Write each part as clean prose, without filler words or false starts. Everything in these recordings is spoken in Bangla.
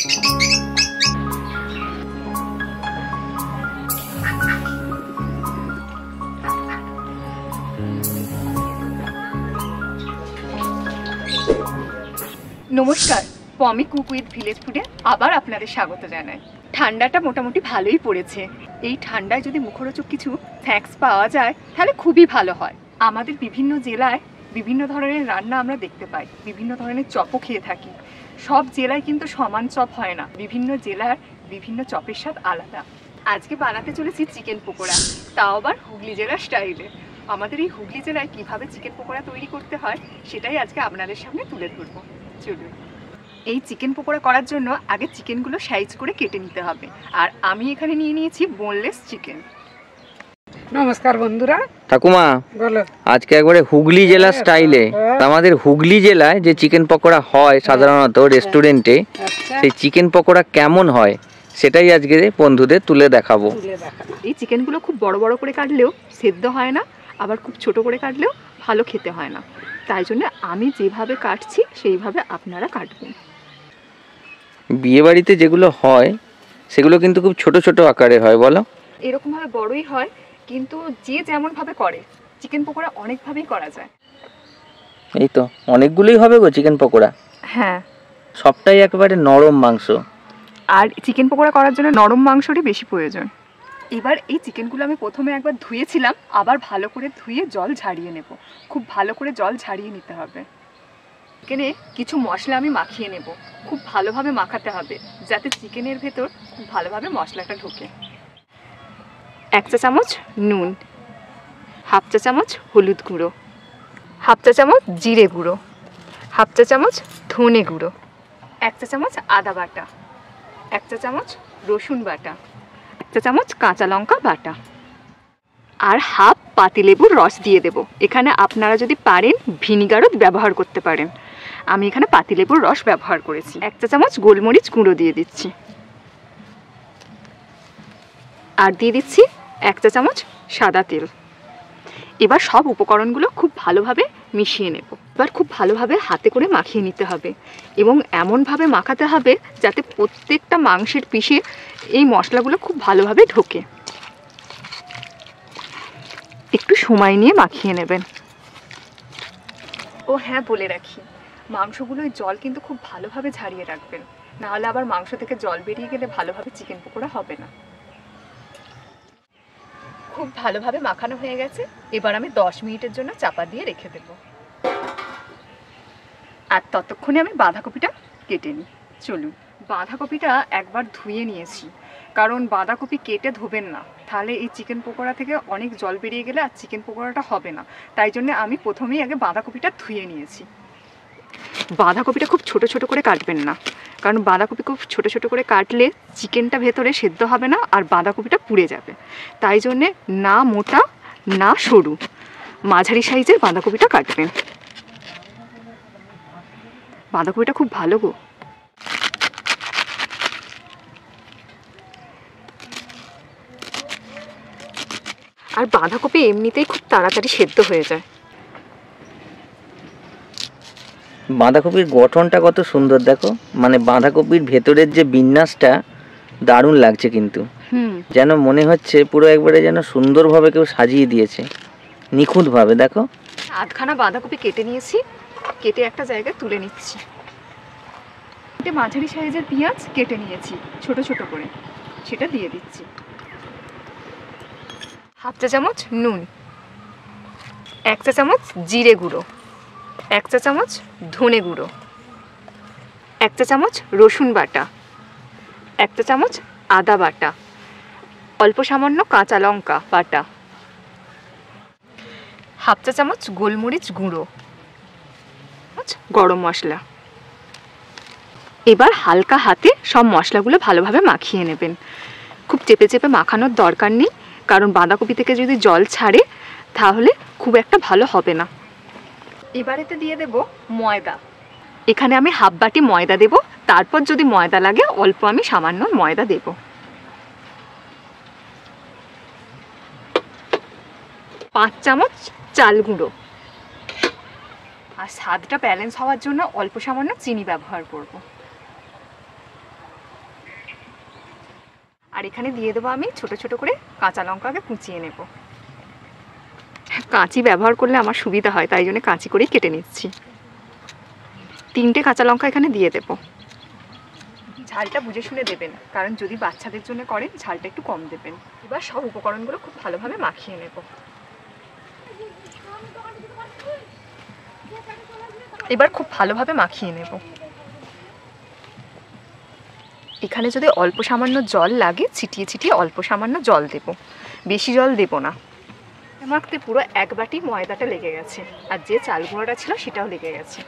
নমস্কার, পমি কুক উইথ ভিলেজ ফুডে আবার আপনাদের স্বাগত জানাই। ঠান্ডাটা মোটামুটি ভালোই পড়েছে। এই ঠান্ডায় যদি মুখরোচক কিছু স্ন্যাক্স পাওয়া যায় তাহলে খুবই ভালো হয়। আমাদের বিভিন্ন জেলায় বিভিন্ন ধরনের রান্না আমরা দেখতে পাই, বিভিন্ন ধরনের চপও খেয়ে থাকি। সব জেলায় কিন্তু সমান চপ হয় না, বিভিন্ন জেলার বিভিন্ন চপের স্বাদ আলাদা। আজকে বানাতে চলেছি চিকেন পকোড়া, তাও আবার হুগলি জেলার স্টাইলে। আমাদের এই হুগলি জেলায় কীভাবে চিকেন পকোড়া তৈরি করতে হয় সেটাই আজকে আপনাদের সামনে তুলে ধরবো। চলুন। এই চিকেন পকোড়া করার জন্য আগে চিকেনগুলো সাইজ করে কেটে নিতে হবে, আর আমি এখানে নিয়ে নিয়েছি বোনলেস চিকেন। নমস্কার বন্ধুরা। ঠাকুমা, বলো। আজকে একবারে হুগলি জেলা স্টাইলে, আমাদের হুগলি জেলায় যে চিকেন পকোড়া হয় সাধারণত রেস্টুরেন্টে, সেই চিকেন পকোড়া কেমন হয় সেটাই আজকে বন্ধুদের তুলে দেখাবো। এই চিকেনগুলো খুব বড় বড় করে কাটলেও সেদ্ধ হয় না, আবার খুব ছোট করে কাটলেও ভালো খেতে হয় না। তাই জন্য আমি যেভাবে কাটছি সেইভাবে আপনারা কাটবেন। বিয়ে বাড়িতে যেগুলো হয় সেগুলো কিন্তু খুব ছোট ছোট আকারে হয়, বলো? এরকমভাবে বড়ই হয়, কিন্তু যে যেমনভাবে করে চিকেন পকোড়া অনেকভাবেই করা যায়। এই তো অনেকগুলোই হবে গো চিকেন পকোড়া। হ্যাঁ, সবটাই একেবারে নরম মাংস, আর চিকেন পকোড়া করার জন্য নরম মাংসরই বেশি প্রয়োজন। এবার এই চিকেনগুলো আমি প্রথমে একবার ধুয়েছিলাম, আবার ভালো করে ধুয়ে জল ঝাড়িয়ে নেব। খুব ভালো করে জল ঝাড়িয়ে নিতে হবে। চিকেনে কিছু মশলা আমি মাখিয়ে নেব, খুব ভালোভাবে মাখাতে হবে যাতে চিকেনের ভেতর খুব ভালোভাবে মশলাটা ঢোকে। 1 চা চামচ নুন, 1/2 চা চামচ হলুদ গুঁড়ো, 1/2 চা চামচ জিরে গুঁড়ো, 1/2 চা চামচ ধনে গুঁড়ো, 1 চা চামচ আদা বাটা, 1 চা চামচ রসুন বাটা, 1 চা চামচ কাঁচা লঙ্কা বাটা, আর 1/2 পাতিলেবুর রস দিয়ে দেব। এখানে আপনারা যদি পারেন ভিনিগারও ব্যবহার করতে পারেন, আমি এখানে পাতিলেবুর রস ব্যবহার করেছি। 1 চা চামচ গোলমরিচ গুঁড়ো দিয়ে দিচ্ছি, আর দিয়ে দিচ্ছি 1 চা চামচ সাদা তেল। এবার সব উপকরণগুলো খুব ভালোভাবে মিশিয়ে নেব। এবার খুব ভালোভাবে হাতে করে মাখিয়ে নিতে হবে, এবং এমনভাবে মাখাতে হবে যাতে প্রত্যেকটা মাংসের পিসে এই মশলাগুলো খুব ভালোভাবে ঢোকে। একটু সময় নিয়ে মাখিয়ে নেবেন। ও হ্যাঁ, বলে রাখি, মাংসগুলোর জল কিন্তু খুব ভালোভাবে ঝারিয়ে রাখবেন, নাহলে আবার মাংস থেকে জল বেরিয়ে গেলে ভালোভাবে চিকেন পকোড়া হবে না। খুব ভালোভাবে মাখানো হয়ে গেছে, এবার আমি 10 মিনিটের জন্য চাপা দিয়ে রেখে দেব। আর ততক্ষণে আমি বাঁধাকপিটা কেটে নিই। চলুন। বাঁধাকপিটা একবার ধুয়ে নিয়েছি, কারণ বাঁধাকপি কেটে ধোবেন না, তাহলে এই চিকেন পকোড়া থেকে অনেক জল বেরিয়ে গেলে আর চিকেন পকোড়াটা হবে না। তাই জন্য আমি প্রথমেই আগে বাঁধাকপিটা ধুয়ে নিয়েছি। বাঁধাকপিটা খুব ছোট ছোট করে কাটবেন না, কারণ বাঁধাকপি খুব ছোট ছোট করে কাটলে চিকেনটা ভেতরে সেদ্ধ হবে না আর বাঁধাকপিটা পুড়ে যাবে। তাই জন্যে না মোটা না সরু, মাঝারি সাইজের বাঁধাকপিটা কাটবেন। বাঁধাকপিটা খুব ভালো গো। আর বাঁধাকপি এমনিতেই খুব তাড়াতাড়ি সেদ্ধ হয়ে যায়। বাঁধাকপির গঠনটা কত সুন্দর দেখো, মানে বাঁধাকপির ভেতরের যে বিন্যাসটা দারুণ লাগছে, কিন্তু যেন মনে হচ্ছে পুরো একবারে যেন সুন্দরভাবে কেউ সাজিয়ে দিয়েছে, নিখুঁতভাবে। দেখো, আধখানা বাঁধাকপি কেটে নিয়েছি, কেটে একটা জায়গায় তুলে নিচ্ছি। মাঝারি সাইজের পেঁয়াজ কেটে নিয়েছি ছোট ছোট করে, সেটা দিয়ে দিচ্ছি। 1/2 চা চামচ নুন, 1 চা চামচ জিরে গুঁড়ো, 1 চা চামচ ধনে গুঁড়ো, 1 চা চামচ রসুন বাটা, 1 চা চামচ আদা বাটা, অল্প সামান্য কাঁচা লঙ্কা বাটা, 1/2 চা চামচ গোলমরিচ গুঁড়ো, গরম মশলা। এবার হালকা হাতে সব মশলাগুলো ভালোভাবে মাখিয়ে নেবেন। খুব চেপে চেপে মাখানোর দরকার নেই, কারণ বাঁধাকপি থেকে যদি জল ছাড়ে তাহলে খুব একটা ভালো হবে না। এবারেতে দিয়ে দেব ময়দা। এখানে আমি 1/2 বাটি ময়দা দেব, তারপর যদি ময়দা লাগে অল্প আমি সামান্য ময়দা দেব। 5 চামচ চাল গুঁড়ো, আর স্বাদটা ব্যালেন্স হওয়ার জন্য অল্প সামান্য চিনি ব্যবহার করব। আর এখানে দিয়ে দেবো আমি ছোট ছোট করে কাঁচা লঙ্কাকে কুচিয়ে নেব। কাঁচি ব্যবহার করলে আমার সুবিধা হয়, তাই জন্য কাঁচি করেই কেটে নিচ্ছি। 3টে কাঁচা লঙ্কা এখানে দিয়ে দেবো। ঝালটা বুঝে শুনে দেবেন, কারণ যদি বাচ্চাদের জন্য করেন ঝালটা একটু কম দেবেন। এবার সব উপকরণগুলো খুব ভালোভাবে মাখিয়ে নেব। এবার খুব ভালোভাবে মাখিয়ে নেব। এখানে যদি অল্প সামান্য জল লাগে ছিটিয়ে ছিটিয়ে অল্প সামান্য জল দেব, বেশি জল দেব না। মাখতে পুরো 1 বাটি ময়দাটা লেগে গেছে, আর যে চাল গুঁড়োটা ছিল সেটাও লেগে গেছে।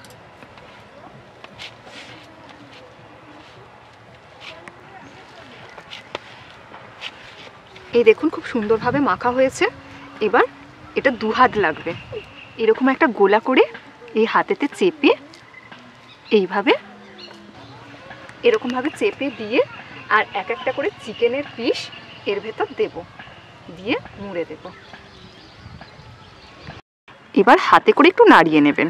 এই দেখুন খুব সুন্দরভাবে মাখা হয়েছে। এবার এটা 2 হাত লাগবে, এরকম একটা গোলা করে এই হাতেতে চেপে এইভাবে এরকমভাবে চেপে দিয়ে আর একটা করে চিকেনের পিস এর ভেতর দেব, দিয়ে মুড়ে দেব। এবার হাতে করে একটু নাড়িয়ে নেবেন।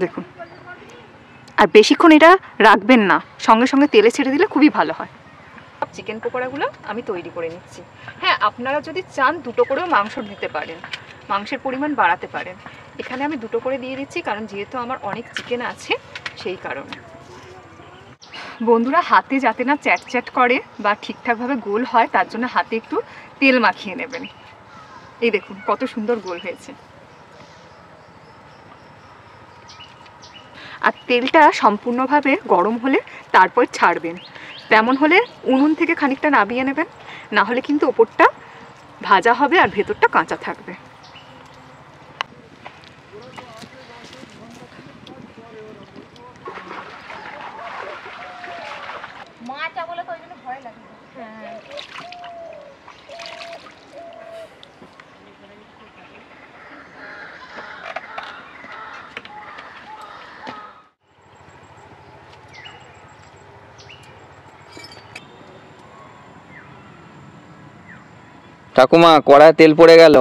দেখুন, আর বেশিক্ষণ এটা রাখবেন না, সঙ্গে সঙ্গে তেলে ছেড়ে দিলে খুবই ভালো হয়। সব চিকেন পকোড়াগুলো আমি তৈরি করে নিচ্ছি। হ্যাঁ, আপনারা যদি চান 2টো করেও মাংস দিতে পারেন, মাংসের পরিমাণ বাড়াতে পারেন। এখানে আমি 2টো করে দিয়ে দিচ্ছি, কারণ যেহেতু আমার অনেক চিকেন আছে সেই কারণে। বন্ধুরা, হাতে যাতে না চ্যাট চ্যাট করে বা ঠিকঠাকভাবে গোল হয় তার জন্য হাতে একটু তেল মাখিয়ে নেবেন। এই দেখুন কত সুন্দর গোল হয়েছে। আর তেলটা সম্পূর্ণভাবে গরম হলে তারপর ছাড়বেন। তেমন হলে উনুন থেকে খানিকটা নামিয়ে নেবেন, না হলে কিন্তু ওপরটা ভাজা হবে আর ভেতরটা কাঁচা থাকবে। মাছ বলে তো ওই জন্য ভয় লাগে। হ্যাঁ, ঠাকুমা কড়ায় তেল পড়ে গেল।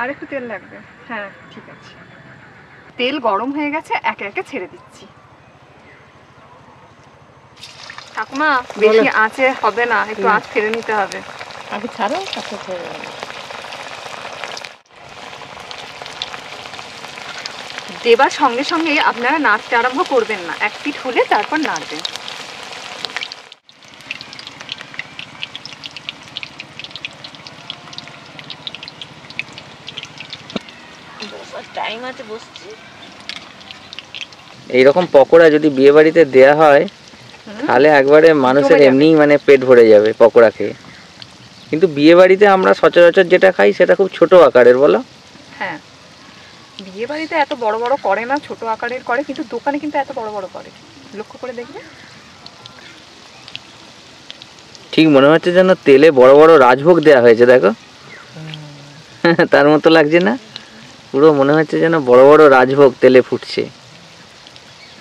আর একটু তেল লাগবে। হ্যাঁ ঠিক আছে, তেল গরম হয়ে গেছে, একে একে ছেড়ে দিচ্ছি। ঠাকুমা বেশি আঁচে হবে না, একটু আঁচ ফেলে নিতে হবে। আগে ছাড়ো, তারপর ছেড়ে দাও। দেবার সঙ্গে সঙ্গে আপনারা নাড়তে আরম্ভ করবেন না, 1 পিঠ হলে তারপর নাড়বেন। টাইম আছে, বসছি। এইরকম পকোড়া যদি বিয়ে বাড়িতে দেয়া হয় তাহলে একবারে মানুষের এমনি মানে পেট ভরে যাবে পকোড়া খেয়ে। কিন্তু বিয়ে বাড়িতে আমরা সচরাচর যেটা খাই সেটা খুব ছোট আকারের, বলো? হ্যাঁ, বিয়ে বাড়িতে এত বড় বড় করে না, ছোট আকারের করে, কিন্তু দোকানে কিন্তু এত বড় বড় করে, লক্ষ্য করে দেখবে। ঠিক মনে হচ্ছে যেন তেলে বড় বড় রাজভোগ দেয়া হয়েছে, দেখো। তার মতো লাগছে না? পুরো মনে হচ্ছে যেন বড় বড় রাজভোগ তেলে ফুটছে।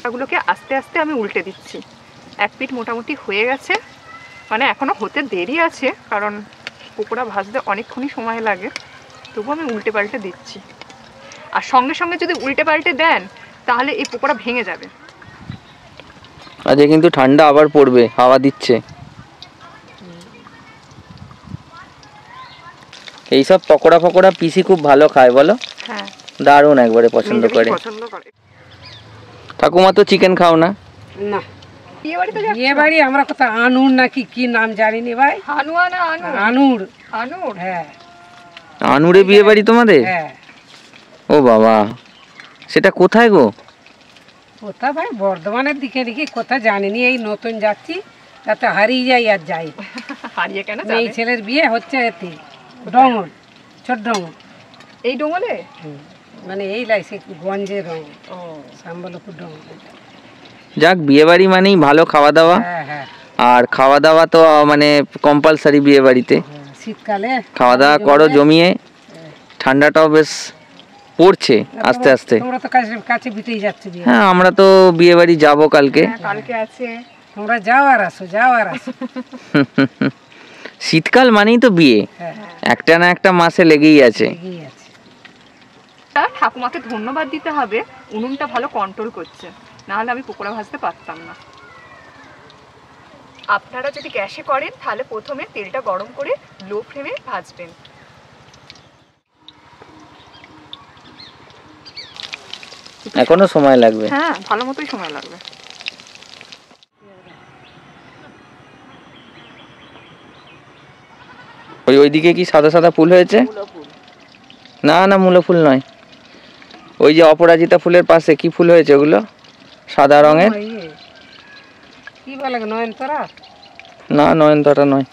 এগুলোকে আস্তে আস্তে আমি উল্টে দিচ্ছি। 1 পিঠ মোটামুটি হয়ে গেছে, মানে এখনো হতে দেরি আছে, কারণ পকোড়া ভাজতে অনেকক্ষণই সময় লাগে, তবু আমি উল্টে পাল্টে দিচ্ছি। আর সঙ্গে সঙ্গে যদি উল্টে পাল্টে দেন তাহলে এই পকোড়া ভেঙে যাবে। আজকে কিন্তু ঠান্ডা আবার পড়বে, হাওয়া দিচ্ছে। এইসব পকোড়া ফকোড়া পিসি খুব ভালো খায়, বলো? হ্যাঁ, দারুণ, একবারে পছন্দ করে। ঠাকুমা তো চিকেন খাও না? না, বিয়ে বাড়ি আমরা কোথাও আনুর নাকি কি নাম জানিনি ভাই। আনুয়া না আনুর। আনুর? হ্যাঁ, আনুরে বিয়ে বাড়ি তোমাদের? হ্যাঁ। ও বাবা, সেটা কোথায় গো? কোথা ভাই, বর্ধমানের দিকে নাকি, কোথা জানিনি, এই নতুন যাচ্ছি, তাতে হারিয়ে যাই আর যাই। হারিয়ে কেন? এই ছেলের বিয়ে হচ্ছে এতে ডঙ্গল, ছোট ডঙ্গল। এই ডোঙলে? মানে এই লাইসে গঞ্জে ডঙ্গল, সাম্বলপুর ডঙ্গল। যাক, বিয়ে বাড়ি মানেই ভালো খাওয়া দাওয়া। হ্যাঁ হ্যাঁ, আর খাওয়া দাওয়া তো মানে কম্পালসারি বিয়ে বাড়িতে। শীতকালে খাওয়া দাওয়া করো জমিয়ে, ঠান্ডাটাও বেশ পড়ছে আস্তে আস্তে। তোমরা তো কাছে কাছে বিতেই যাচ্ছে বিয়ে। হ্যাঁ, আমরা তো বিয়ে বাড়ি যাবো কালকে। কালকে আছে। তোমরা যাও আর আসো, যাও আর আসো। শীতকাল মানেই তো বিয়ে, একটা না একটা মাসে লেগেই আছে। এগিয়ে আছে। ঠাকুমাকে ধন্যবাদ দিতে হবে, উনুনটা ভালো কন্ট্রোল করছে। নাহলে আমি পকোড়া ভাজতে পারতাম না। আপনারা যদি গ্যাসে করেন তাহলে প্রথমে তেলটা গরম করে লো ফ্লেমে ভাজবেন। এখনো সময় লাগবে। হ্যাঁ, ভালো মতোই সময় লাগবে। ওইদিকে কি সাদা সাদা ফুল হয়েছে? না না, মূলো ফুল নয়। ওই যে অপরাজিতা ফুলের পাশে কি ফুল হয়েছে ওগুলো? সাদা রঙের। কি বলে নয়নতারা? না, নয়নতারা নয়।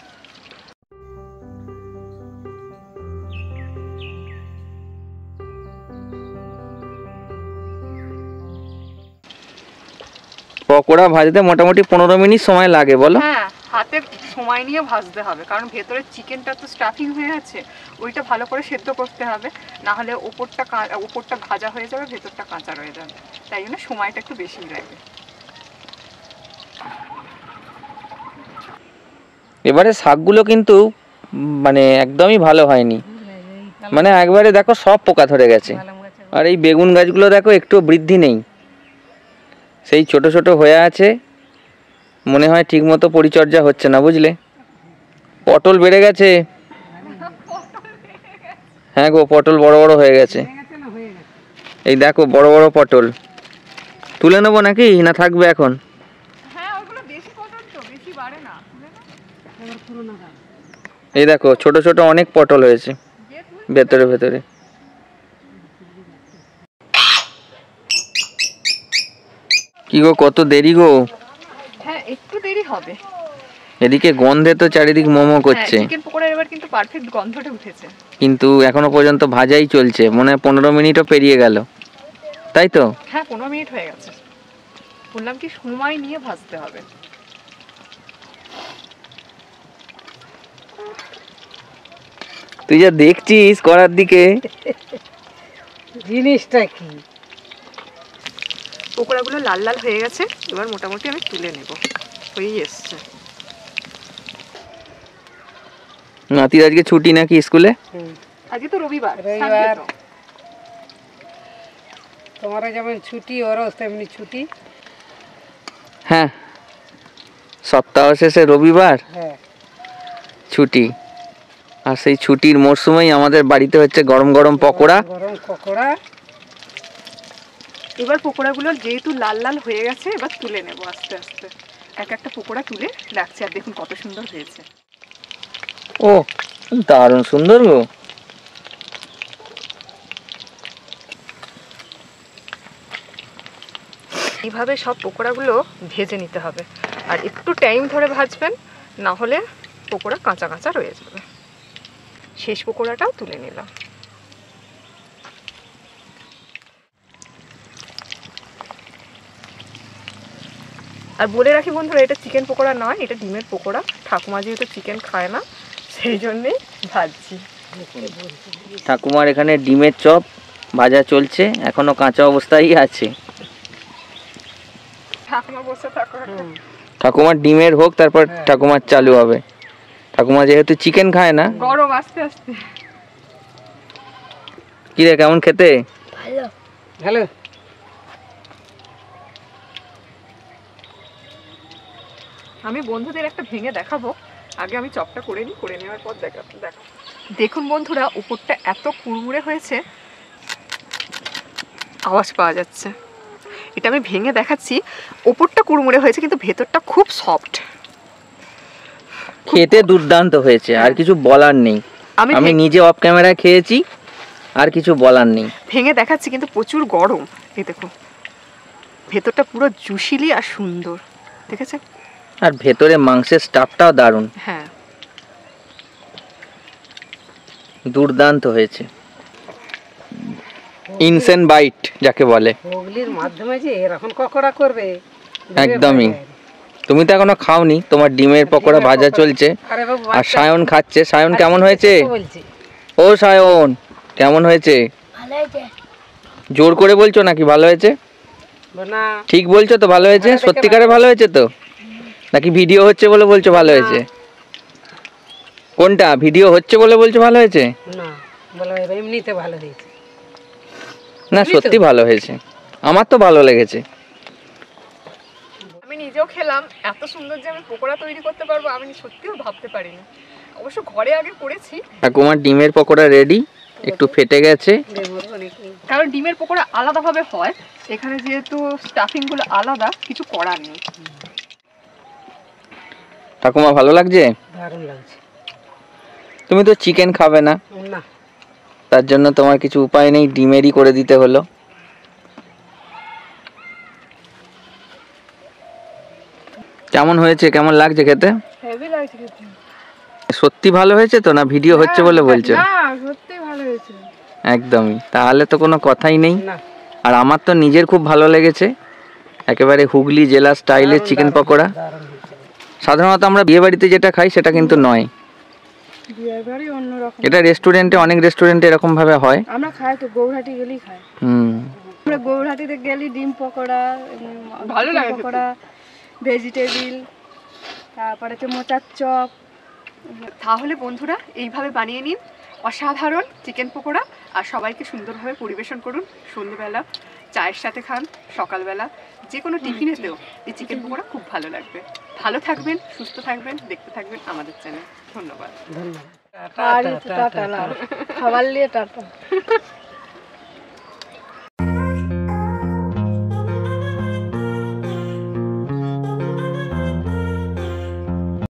পকোড়া ভাজতে মোটামুটি 15 মিনিট সময় লাগে বলো? হ্যাঁ, হাতে সময় নিয়ে ভাজতে হবে, কারণ ভেতরে চিকেনটা তো স্টাফিং হয়ে আছে, ওইটা ভালো করে সেদ্ধ করতে হবে, না হলে ওপরটা ভাজা হয়ে যাবে, ভেতরটা কাঁচা রয়ে যাবে, তাই জন্য সময়টা একটু বেশি লাগে। এবারে শাকগুলো কিন্তু মানে একদমই ভালো হয়নি, মানে একবারে দেখো সব পোকা ধরে গেছে। আর এই বেগুন গাছগুলো দেখো একটু বৃদ্ধি নেই, সেই ছোট ছোট হয়ে আছে, মনে হয় ঠিক মতো পরিচর্যা হচ্ছে না, বুঝলে? পটল বেড়ে গেছে। হ্যাঁ গো, পটল বড় বড় হয়ে গেছে। এই দেখো বড় বড় পটল। তুলে নেবো নাকি না থাকবে এখন? হ্যাঁ, ওগুলো বেশি পটল তো, বেশি বাড়ে না। এই দেখো ছোট ছোট অনেক পটল হয়েছে ভেতরে ভেতরে। কি গো, কত দেরি গো? হ্যাঁ, একটু দেরি হবে। এদিকে গন্ধে তো চারিদিক মোমো করছে। চিকেন পকোড়ার এবার কিন্তু পারফেক্ট গন্ধটা উঠেছে, কিন্তু এখনো পর্যন্ত ভাজাই চলছে, মনে হয় 15 মিনিটও পেরিয়ে গেল, তাই তো? হ্যাঁ, 15 মিনিট হয়ে গেছে। বললাম কি সময় নিয়ে ভাজতে হবে। তুই যা দেখছিস করার দিকে, জিনিসটা কি? পকোড়াগুলো লাল লাল হয়ে গেছে, এবার মোটামুটি আমি তুলে নেব, হয়েই এসছে। নাতির আজকে ছুটি নাকি স্কুলে? আজকে তো রবিবার। তোমারও যেমন ছুটি, ওরও তেমনি ছুটি। হ্যাঁ, সপ্তাহ শেষে রবিবার হ্যাঁ, ছুটি। আর সেই ছুটির মরশুমেই আমাদের বাড়িতে হচ্ছে গরম গরম পকোড়া। গরম পকোড়া। এবার পকোড়াগুলো যেহেতু লাল লাল হয়ে গেছে, এবার তুলে নেব আস্তে আস্তে। এক একটা পকোড়া তুলে রাখছি, আর দেখুন কত সুন্দর হয়েছে। ও দারুণ সুন্দর গো। এইভাবে সব পকোড়াগুলো ভেজে নিতে হবে, আর একটু টাইম ধরে ভাজবেন, না হলে পকোড়া কাঁচা কাঁচা রয়ে যাবে। শেষ পকোড়াটাও তুলে নিলাম। আর বলে রাখি বন্ধুরা, এটা চিকেন পকোড়া নয়, এটা ডিমের পকোড়া। ঠাকুমা যেহেতু চিকেন খায় না, সেই জন্যেই ভাজছি। ঠাকুমার এখানে ডিমের চপ ভাজা চলছে, এখনো কাঁচা অবস্থায় আছে। ঠাকুমা বসে থাকো। ঠাকুমার ডিমের হোক, তারপর ঠাকুমার চালু হবে। ঠাকুমা যেহেতু চিকেন খায় না। গরম আস্তে আস্তে। কি রে, কেমন খেতে? ভালো ভালো। আমি বন্ধুদের একটা ভেঙে দেখাবো, আগে আমি চপটা করে নিই, করে নেওয়ার পর দেখো। দেখুন বন্ধুরা, উপরটা এত কুড়মুড়ে হয়েছে, আওয়াজ পাওয়া যাচ্ছে। এটা আমি ভেঙে দেখাচ্ছি। উপরটা কুড়মুড়ে হয়েছে, কিন্তু ভেতরটা খুব সফট। খেতে দুর্দান্ত হয়েছে, আর কিছু বলার নেই। আমি নিজে অফ ক্যামেরায় খেয়েছি, আর কিছু বলার নেই। ভেঙে দেখাচ্ছি, কিন্তু প্রচুর গরম। এই দেখো, ভেতরটা পুরো জুসিলি আর সুন্দর, দেখেছে? আর ভেতরে মাংসের স্টাফটাও দারুণ। হ্যাঁ, দুর্দান্ত হয়েছে। ইনসেন বাইট যাকে বলে। হুগলির মাধ্যমে যে এরকম পকোড়া করবে, একদমই। তুমি তো এখনো খাওনি, তোমার ডিমের পকোড়া ভাজা চলছে, আর সায়ন খাচ্ছে। সায়ন কেমন হয়েছে? ও সায়ন, কেমন হয়েছে? জোর করে বলছো নাকি ভালো হয়েছে? ঠিক বলছো তো ভালো হয়েছে? সত্যিকারে ভালো হয়েছে তো, নাকি ভিডিও হচ্ছে বলে বলছো ভালো হয়েছে? কোনটা, ভিডিও হচ্ছে বলে বলছো ভালো হয়েছে? না, বলো এমনিতে ভালো হয়েছে। না, সত্যি ভালো হয়েছে, আমার তো ভালো লেগেছে। নিজেও খেলাম, এত সুন্দর যে আমি পকোড়া তৈরি করতে পারবো আমি সত্যিও ভাবতে পারিনি। অবশ্য ঘরে আগে করেছি। ঠাকুমার ডিমের পকোড়া রেডি, একটু ফেটে গেছে, কারণ ডিমের পকোড়া আলাদাভাবে হয়, এখানে যেহেতু স্টাফিংগুলো আলাদা, কিছু করার নেই। ঠাকুমা ভালো লাগছে? দারুণ লাগছে। তুমি তো চিকেন খাবে না, না, তার জন্য তোমার কিছু উপায় নেই, ডিমেরই করে দিতে হলো। কেমন হয়েছে, কেমন লাগছে খেতে? হেভি লাগছে খেতে। সত্যি ভালো হয়েছে তো, না ভিডিও হচ্ছে বলে বলছো? না, সত্যি ভালো হয়েছে। একদমই, তাহলে তো কোনো কথাই নেই। না, আর আমার তো নিজের খুব ভালো লেগেছে, একেবারে হুগলি জেলা স্টাইলের চিকেন পকোড়া। দারুণ হয়েছে। সাধারণত আমরা বিয়ে বাড়িতে যেটা খাই সেটা কিন্তু নয়, বিয়ের বাড়ি অন্যরকম। এটা রেস্টুরেন্টে, অনেক রেস্টুরেন্টে এরকম ভাবে হয়। আমরা খাই তো, গৌরহাটি গেলেই খাই। আমরা গৌরহাটিতে গেলে ডিম পকোড়া, ভালো লাগে পকোড়া, ভেজিটেবিল, তারপরে হচ্ছে মোচার চপ। তাহলে বন্ধুরা এইভাবে বানিয়ে নিন অসাধারণ চিকেন পকোড়া, আর সবাইকে সুন্দরভাবে পরিবেশন করুন। সন্ধ্যেবেলা চায়ের সাথে খান, সকালবেলা যে কোনো টিফিনেতেও এই চিকেন পকোড়া খুব ভালো লাগবে। ভালো থাকবেন, সুস্থ থাকবেন, দেখতে থাকবেন আমাদের চ্যানেল। ধন্যবাদ। ধন্যবাদ। Tata, tata, tata. খাবার নিয়ে টাটা।